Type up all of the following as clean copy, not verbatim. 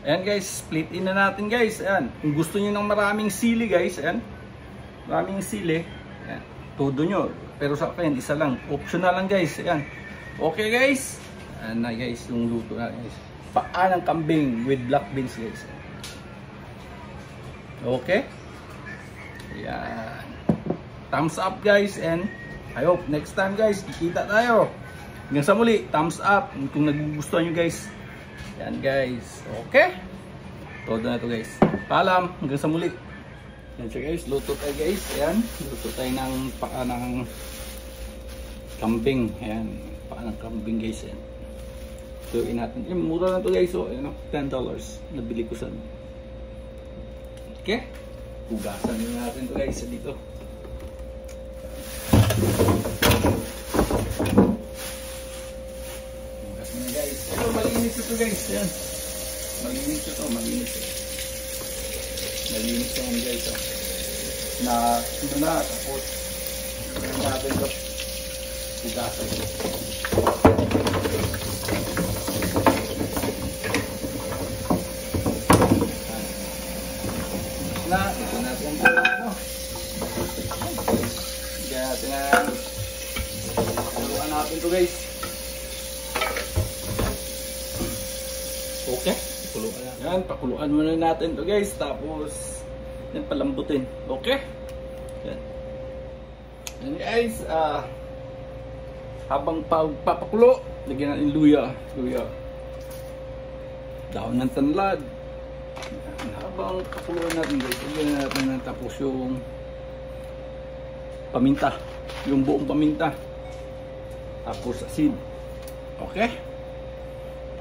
Ayan guys, split in na natin guys. Ayan, kung gusto niyo ng maraming sili guys, ayan. Maraming sili. Ayan, todo nyo. Pero sa akin, isa lang. Optional lang guys. Ayan. Okay guys. Ayan na guys, yung luto na guys. Paa ng kambing with black beans guys. Okay. Ayan. Thumbs up guys, and I hope next time guys, kikita tayo. Hanggang sa muli, thumbs up kung nagugustuhan nyo guys. Yan guys. Okay. Todo na to guys. Paalam. Hanggang sa muli. Yan siya guys. Luto tayo guys. Ayan. Luto tayo ng paa ng kambing. Ayan. Paa ng kambing guys. Ayan. Tuloy natin. Mura na to guys. So, ayan, $10. Nabili ko sa. Okay. Hugasan natin to guys. Dito. Malinis ito guys, yan. Malinis ito, malinis ito. Malinis ito guys, oh. Na, ano na, tapos natin ito. Hugasan ito. Na, ito natin ito, ano. Kaya natin na, haluan natin ito guys. Okay, pakuluan na. Yan, pakuluan muna natin to guys. Tapos, yan, palambutin. Okay? Yan. Yan guys, habang papakulo, lagyan natin luya. Luya. Dahon ng tanlad. Yan, habang pakuluan natin guys, lagyan natin na tapos yung paminta. Yung buong paminta. Tapos asin. Okay?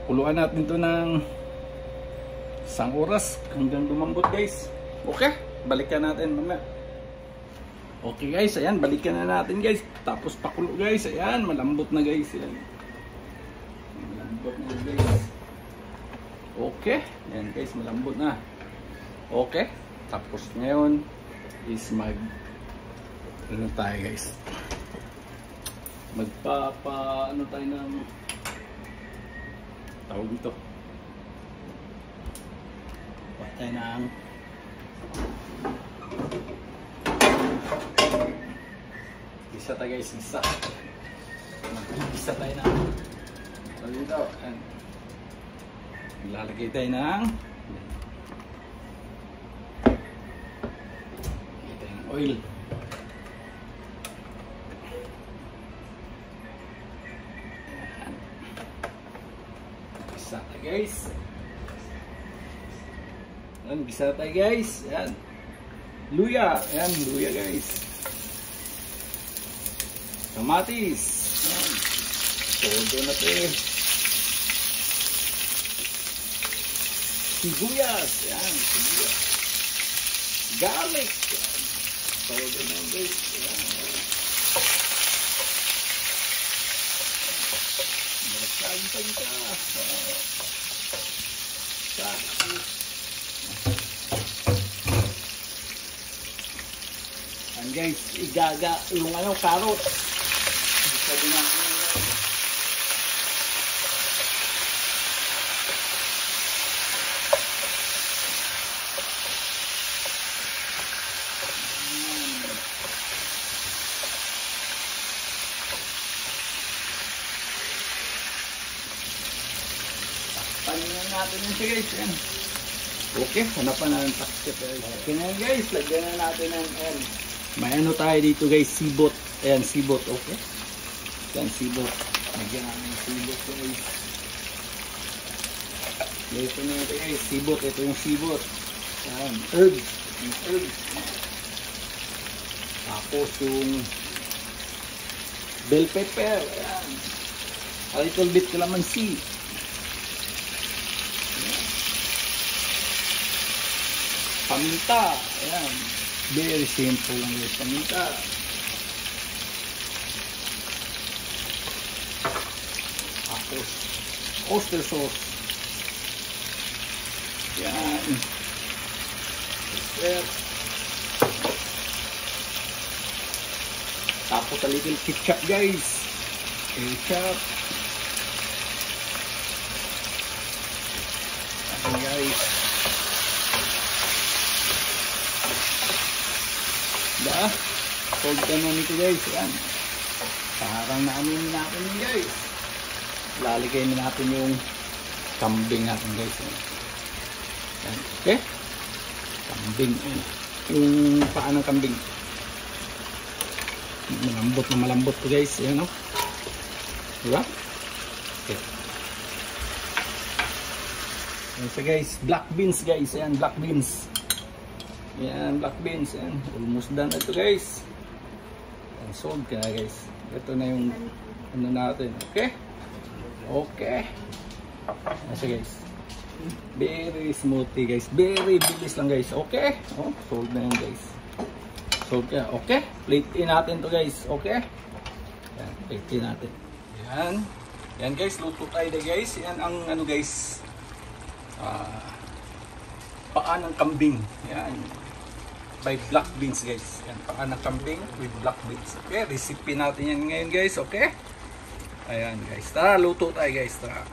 Kuluan natin to ng 1 oras hanggang lumambot guys. Okay, balikan natin mamaya. Okay guys, ayan, balikan na natin guys. Tapos pakulo guys, ayan, malambot na guys. Ayan. Malambot na guys. Okay, ayan guys, malambot na. Okay, tapos ngayon is ano tayo guys. Ano tayo ng tawag dito. Patay na ang isa tayo guys, isa. Isa tayo na tawag dito. Lalagay tayo ng oil. Guys, yan, gisa tayo guys. Yan, luya. Yan, luya guys. Kamatis. Yan, todo na ito eh. Sibuyas. Yan, sibuyas. Garlic. Yan, todo na guys. Yan. Malagsagitan ka. And guys, igaga yung carrot. Sabi natin natin yun siya guys. Yan. Okay, hanapan na ng takip. Okay na guys, lagyan na natin ng may ano tayo dito guys, sibot. Ayan, sibot. Okay, yan, sibot. Lagyan natin ng sibot guys. Ito na ito guys, sibot. Ito yung sibot. Ayan, herbs. Yung herbs. Tapos yung bell pepper. Ayan, a little bit calamansi. Paminta. Ayan. Very simple lang yung paminta. Tapos oyster sauce. Ayan. Tapos a little ketchup guys. Ketchup. Ayan guys. Diba? Sold ka na nito guys. Ayan. Parang naanin natin yun guys. Lalagay na natin yung kambing natin guys. Ayan. Okay? Kambing. Ayan. Yung paa ng kambing. Malambot na malambot to guys. Ayan o. Diba? Okay. Ayan siya guys. Black beans guys. Ayan. Black beans. Ayan. Black beans. Ayan. Almost done na ito guys. Ayan. Sold ka na guys. Ito na yung ano natin. Okay? Okay. Ayan siya guys. Very smoothie guys. Very bilis lang guys. Okay? Oh, sold na yun guys. Sold ka. Okay? Plate in natin to guys. Okay? Ayan. Plate in natin. Ayan. Ayan guys. Luto tayo na guys. Ayan ang ano guys. Paa ng kambing. Ayan. By black beans guys. Ayan. Paa ng kambing with black beans. Okay? Recipe natin yan ngayon guys. Okay? Ayan guys. Tara. Luto tayo guys. Tara.